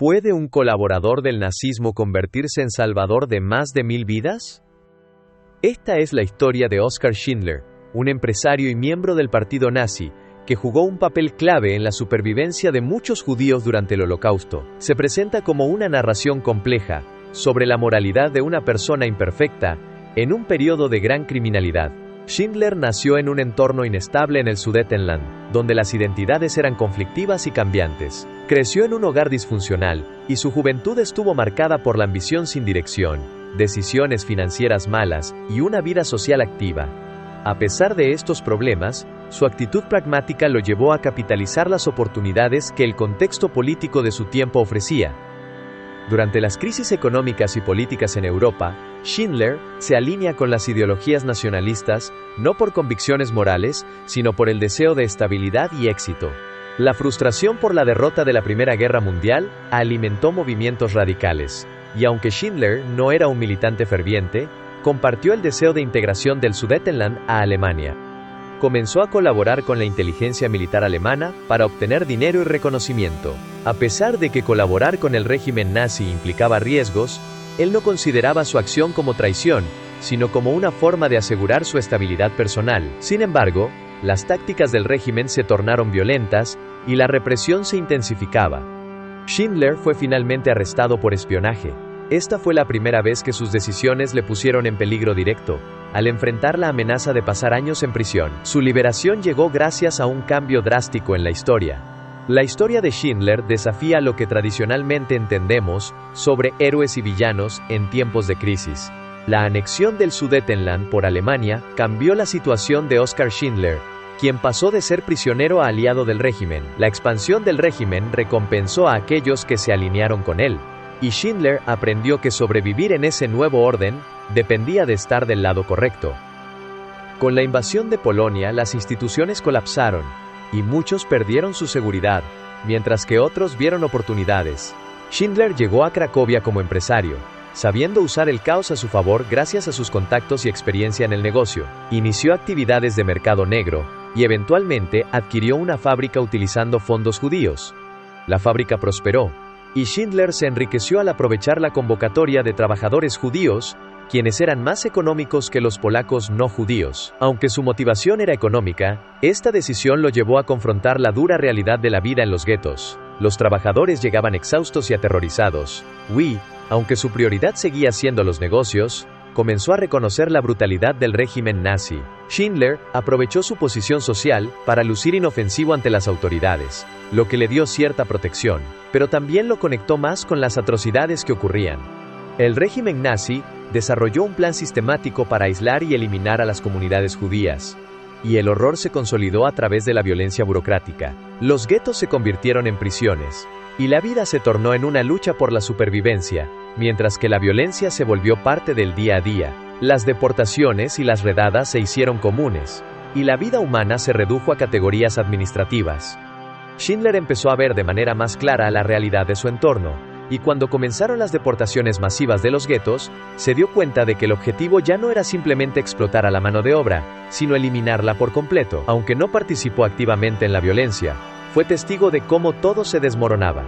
¿Puede un colaborador del nazismo convertirse en salvador de más de 1000 vidas? Esta es la historia de Oskar Schindler, un empresario y miembro del partido nazi, que jugó un papel clave en la supervivencia de muchos judíos durante el Holocausto. Se presenta como una narración compleja sobre la moralidad de una persona imperfecta en un periodo de gran criminalidad. Schindler nació en un entorno inestable en el Sudetenland, donde las identidades eran conflictivas y cambiantes. Creció en un hogar disfuncional, y su juventud estuvo marcada por la ambición sin dirección, decisiones financieras malas y una vida social activa. A pesar de estos problemas, su actitud pragmática lo llevó a capitalizar las oportunidades que el contexto político de su tiempo ofrecía. Durante las crisis económicas y políticas en Europa, Schindler se alinea con las ideologías nacionalistas, no por convicciones morales, sino por el deseo de estabilidad y éxito. La frustración por la derrota de la Primera Guerra Mundial alimentó movimientos radicales, y aunque Schindler no era un militante ferviente, compartió el deseo de integración del Sudetenland a Alemania. Comenzó a colaborar con la inteligencia militar alemana para obtener dinero y reconocimiento. A pesar de que colaborar con el régimen nazi implicaba riesgos, él no consideraba su acción como traición, sino como una forma de asegurar su estabilidad personal. Sin embargo, las tácticas del régimen se tornaron violentas y la represión se intensificaba. Schindler fue finalmente arrestado por espionaje. Esta fue la primera vez que sus decisiones le pusieron en peligro directo, al enfrentar la amenaza de pasar años en prisión. Su liberación llegó gracias a un cambio drástico en la historia. La historia de Schindler desafía lo que tradicionalmente entendemos sobre héroes y villanos en tiempos de crisis. La anexión del Sudetenland por Alemania cambió la situación de Oskar Schindler, quien pasó de ser prisionero a aliado del régimen. La expansión del régimen recompensó a aquellos que se alinearon con él, y Schindler aprendió que sobrevivir en ese nuevo orden dependía de estar del lado correcto. Con la invasión de Polonia, las instituciones colapsaron, y muchos perdieron su seguridad, mientras que otros vieron oportunidades. Schindler llegó a Cracovia como empresario, sabiendo usar el caos a su favor gracias a sus contactos y experiencia en el negocio. Inició actividades de mercado negro, y eventualmente adquirió una fábrica utilizando fondos judíos. La fábrica prosperó, y Schindler se enriqueció al aprovechar la convocatoria de trabajadores judíos, quienes eran más económicos que los polacos no judíos. Aunque su motivación era económica, esta decisión lo llevó a confrontar la dura realidad de la vida en los guetos. Los trabajadores llegaban exhaustos y aterrorizados. Aunque su prioridad seguía siendo los negocios, comenzó a reconocer la brutalidad del régimen nazi. Schindler aprovechó su posición social para lucir inofensivo ante las autoridades, lo que le dio cierta protección, pero también lo conectó más con las atrocidades que ocurrían. El régimen nazi desarrolló un plan sistemático para aislar y eliminar a las comunidades judías, y el horror se consolidó a través de la violencia burocrática. Los guetos se convirtieron en prisiones, y la vida se tornó en una lucha por la supervivencia, mientras que la violencia se volvió parte del día a día. Las deportaciones y las redadas se hicieron comunes, y la vida humana se redujo a categorías administrativas. Schindler empezó a ver de manera más clara la realidad de su entorno, y cuando comenzaron las deportaciones masivas de los guetos, se dio cuenta de que el objetivo ya no era simplemente explotar a la mano de obra, sino eliminarla por completo. Aunque no participó activamente en la violencia, fue testigo de cómo todo se desmoronaba.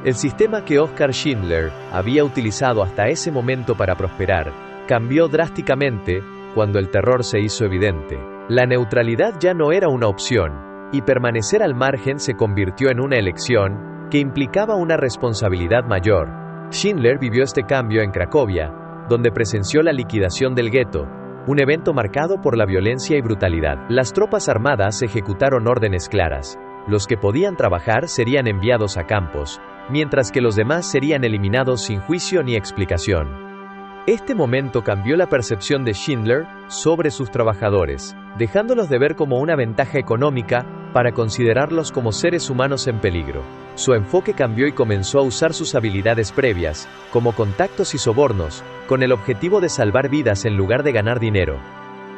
El sistema que Oskar Schindler había utilizado hasta ese momento para prosperar, cambió drásticamente cuando el terror se hizo evidente. La neutralidad ya no era una opción, y permanecer al margen se convirtió en una elección que implicaba una responsabilidad mayor. Schindler vivió este cambio en Cracovia, donde presenció la liquidación del gueto, un evento marcado por la violencia y brutalidad. Las tropas armadas ejecutaron órdenes claras. Los que podían trabajar serían enviados a campos, mientras que los demás serían eliminados sin juicio ni explicación. Este momento cambió la percepción de Schindler sobre sus trabajadores, dejándolos de ver como una ventaja económica para considerarlos como seres humanos en peligro. Su enfoque cambió y comenzó a usar sus habilidades previas, como contactos y sobornos, con el objetivo de salvar vidas en lugar de ganar dinero.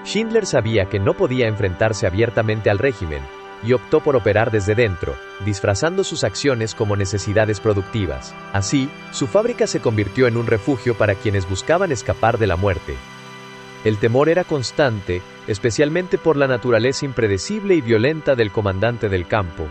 Schindler sabía que no podía enfrentarse abiertamente al régimen, y optó por operar desde dentro, disfrazando sus acciones como necesidades productivas. Así, su fábrica se convirtió en un refugio para quienes buscaban escapar de la muerte. El temor era constante, especialmente por la naturaleza impredecible y violenta del comandante del campo.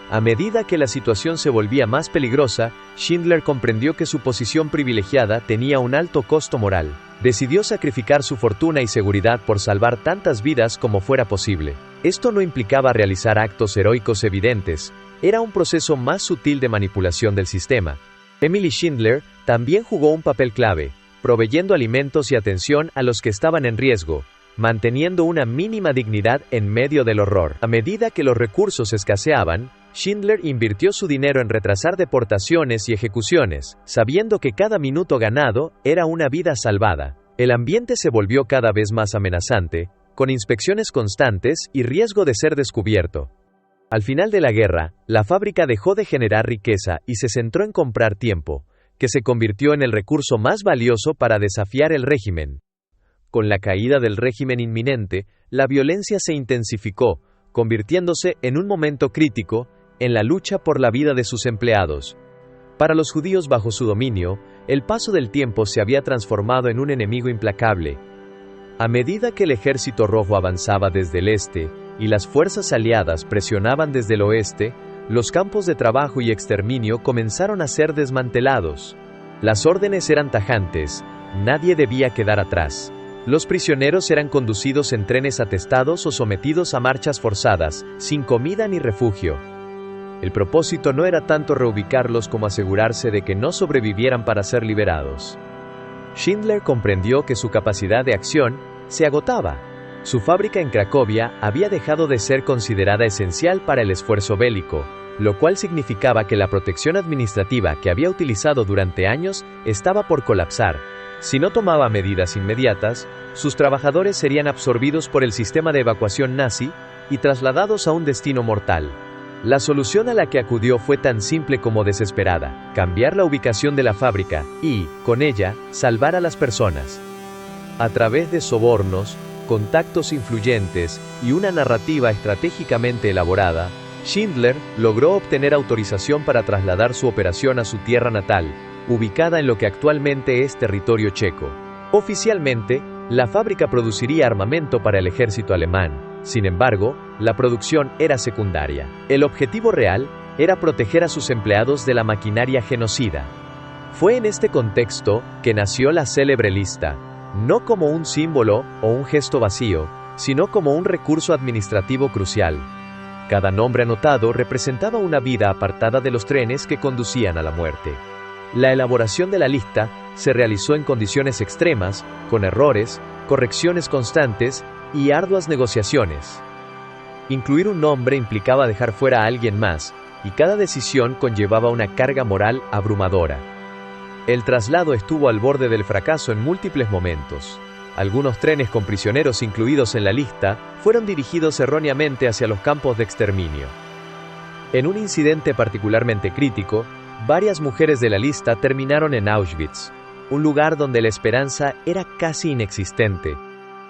A medida que la situación se volvía más peligrosa, Schindler comprendió que su posición privilegiada tenía un alto costo moral. Decidió sacrificar su fortuna y seguridad por salvar tantas vidas como fuera posible. Esto no implicaba realizar actos heroicos evidentes, era un proceso más sutil de manipulación del sistema. Emily Schindler también jugó un papel clave, proveyendo alimentos y atención a los que estaban en riesgo, manteniendo una mínima dignidad en medio del horror. A medida que los recursos escaseaban, Schindler invirtió su dinero en retrasar deportaciones y ejecuciones, sabiendo que cada minuto ganado era una vida salvada. El ambiente se volvió cada vez más amenazante, con inspecciones constantes y riesgo de ser descubierto. Al final de la guerra, la fábrica dejó de generar riqueza y se centró en comprar tiempo, que se convirtió en el recurso más valioso para desafiar el régimen. Con la caída del régimen inminente, la violencia se intensificó, convirtiéndose en un momento crítico en la lucha por la vida de sus empleados. Para los judíos bajo su dominio, el paso del tiempo se había transformado en un enemigo implacable. A medida que el ejército rojo avanzaba desde el este y las fuerzas aliadas presionaban desde el oeste, los campos de trabajo y exterminio comenzaron a ser desmantelados. Las órdenes eran tajantes, nadie debía quedar atrás. Los prisioneros eran conducidos en trenes atestados o sometidos a marchas forzadas, sin comida ni refugio. El propósito no era tanto reubicarlos como asegurarse de que no sobrevivieran para ser liberados. Schindler comprendió que su capacidad de acción se agotaba. Su fábrica en Cracovia había dejado de ser considerada esencial para el esfuerzo bélico, lo cual significaba que la protección administrativa que había utilizado durante años estaba por colapsar. Si no tomaba medidas inmediatas, sus trabajadores serían absorbidos por el sistema de evacuación nazi y trasladados a un destino mortal. La solución a la que acudió fue tan simple como desesperada: cambiar la ubicación de la fábrica y, con ella, salvar a las personas. A través de sobornos, contactos influyentes y una narrativa estratégicamente elaborada, Schindler logró obtener autorización para trasladar su operación a su tierra natal, ubicada en lo que actualmente es territorio checo. Oficialmente, la fábrica produciría armamento para el ejército alemán. Sin embargo, la producción era secundaria. El objetivo real era proteger a sus empleados de la maquinaria genocida. Fue en este contexto que nació la célebre lista, no como un símbolo o un gesto vacío, sino como un recurso administrativo crucial. Cada nombre anotado representaba una vida apartada de los trenes que conducían a la muerte. La elaboración de la lista se realizó en condiciones extremas, con errores, correcciones constantes y arduas negociaciones. Incluir un nombre implicaba dejar fuera a alguien más, y cada decisión conllevaba una carga moral abrumadora. El traslado estuvo al borde del fracaso en múltiples momentos. Algunos trenes con prisioneros incluidos en la lista fueron dirigidos erróneamente hacia los campos de exterminio. En un incidente particularmente crítico, varias mujeres de la lista terminaron en Auschwitz, un lugar donde la esperanza era casi inexistente.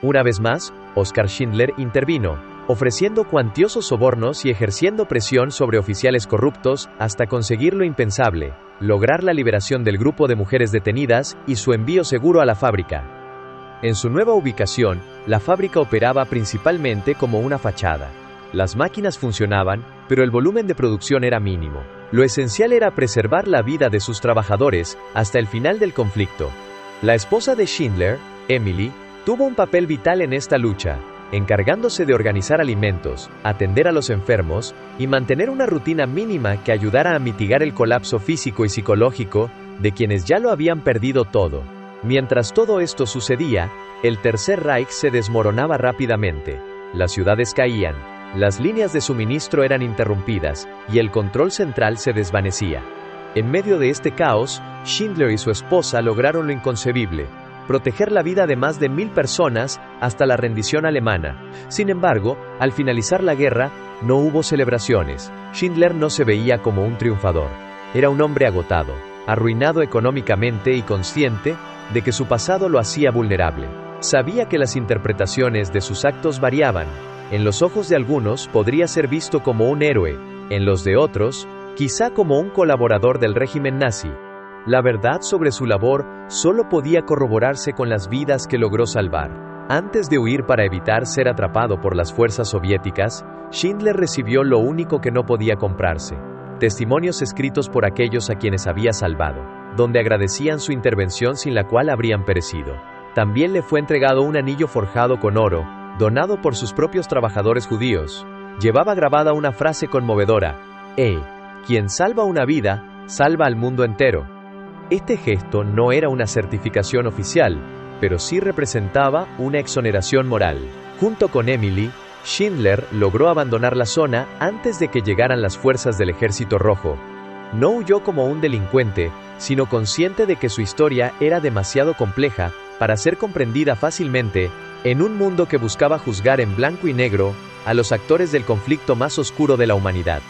Una vez más, Oskar Schindler intervino, ofreciendo cuantiosos sobornos y ejerciendo presión sobre oficiales corruptos hasta conseguir lo impensable: lograr la liberación del grupo de mujeres detenidas y su envío seguro a la fábrica. En su nueva ubicación, la fábrica operaba principalmente como una fachada. Las máquinas funcionaban, pero el volumen de producción era mínimo. Lo esencial era preservar la vida de sus trabajadores hasta el final del conflicto. La esposa de Schindler, Emily, tuvo un papel vital en esta lucha, encargándose de organizar alimentos, atender a los enfermos y mantener una rutina mínima que ayudara a mitigar el colapso físico y psicológico de quienes ya lo habían perdido todo. Mientras todo esto sucedía, el Tercer Reich se desmoronaba rápidamente. Las ciudades caían, las líneas de suministro eran interrumpidas y el control central se desvanecía. En medio de este caos, Schindler y su esposa lograron lo inconcebible: proteger la vida de más de 1000 personas hasta la rendición alemana. Sin embargo, al finalizar la guerra, no hubo celebraciones. Schindler no se veía como un triunfador. Era un hombre agotado, arruinado económicamente y consciente de que su pasado lo hacía vulnerable. Sabía que las interpretaciones de sus actos variaban. En los ojos de algunos podría ser visto como un héroe, en los de otros, quizá como un colaborador del régimen nazi. La verdad sobre su labor solo podía corroborarse con las vidas que logró salvar. Antes de huir para evitar ser atrapado por las fuerzas soviéticas, Schindler recibió lo único que no podía comprarse: testimonios escritos por aquellos a quienes había salvado, donde agradecían su intervención sin la cual habrían perecido. También le fue entregado un anillo forjado con oro, donado por sus propios trabajadores judíos. Llevaba grabada una frase conmovedora: quien salva una vida, salva al mundo entero. Este gesto no era una certificación oficial, pero sí representaba una exoneración moral. Junto con Emily, Schindler logró abandonar la zona antes de que llegaran las fuerzas del Ejército Rojo. No huyó como un delincuente, sino consciente de que su historia era demasiado compleja para ser comprendida fácilmente en un mundo que buscaba juzgar en blanco y negro a los actores del conflicto más oscuro de la humanidad.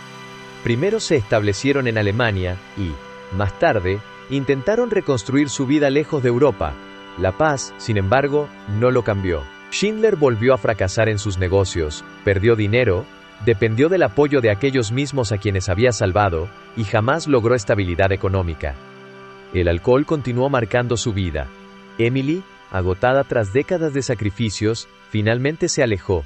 Primero se establecieron en Alemania y, más tarde, intentaron reconstruir su vida lejos de Europa. La paz, sin embargo, no lo cambió. Schindler volvió a fracasar en sus negocios, perdió dinero, dependió del apoyo de aquellos mismos a quienes había salvado, y jamás logró estabilidad económica. El alcohol continuó marcando su vida. Emily, agotada tras décadas de sacrificios, finalmente se alejó.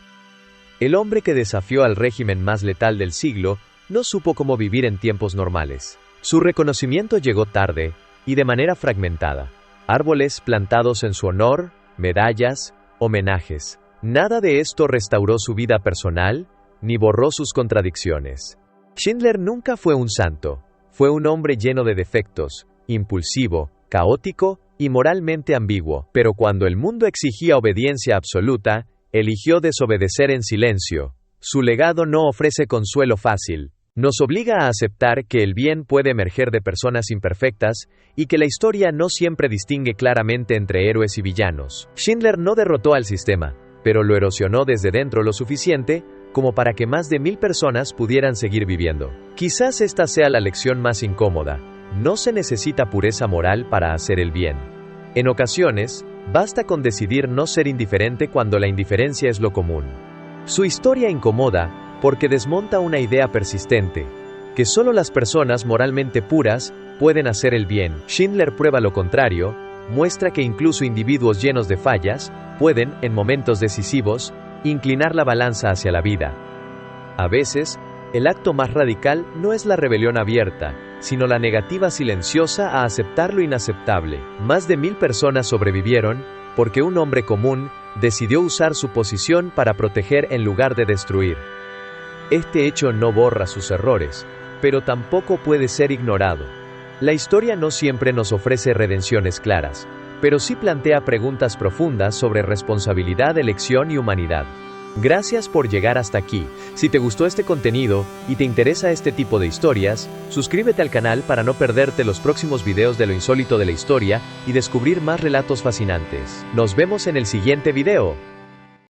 El hombre que desafió al régimen más letal del siglo no supo cómo vivir en tiempos normales. Su reconocimiento llegó tarde y de manera fragmentada. Árboles plantados en su honor, medallas, homenajes. Nada de esto restauró su vida personal, ni borró sus contradicciones. Schindler nunca fue un santo. Fue un hombre lleno de defectos, impulsivo, caótico y moralmente ambiguo. Pero cuando el mundo exigía obediencia absoluta, eligió desobedecer en silencio. Su legado no ofrece consuelo fácil. Nos obliga a aceptar que el bien puede emerger de personas imperfectas y que la historia no siempre distingue claramente entre héroes y villanos. Schindler no derrotó al sistema, pero lo erosionó desde dentro lo suficiente como para que más de 1000 personas pudieran seguir viviendo. Quizás esta sea la lección más incómoda. No se necesita pureza moral para hacer el bien. En ocasiones, basta con decidir no ser indiferente cuando la indiferencia es lo común. Su historia incomoda porque desmonta una idea persistente, que solo las personas moralmente puras pueden hacer el bien. Schindler prueba lo contrario, muestra que incluso individuos llenos de fallas pueden, en momentos decisivos, inclinar la balanza hacia la vida. A veces, el acto más radical no es la rebelión abierta, sino la negativa silenciosa a aceptar lo inaceptable. Más de 1000 personas sobrevivieron porque un hombre común decidió usar su posición para proteger en lugar de destruir. Este hecho no borra sus errores, pero tampoco puede ser ignorado. La historia no siempre nos ofrece redenciones claras, pero sí plantea preguntas profundas sobre responsabilidad, elección y humanidad. Gracias por llegar hasta aquí. Si te gustó este contenido y te interesa este tipo de historias, suscríbete al canal para no perderte los próximos videos de lo insólito de la historia y descubrir más relatos fascinantes. Nos vemos en el siguiente video.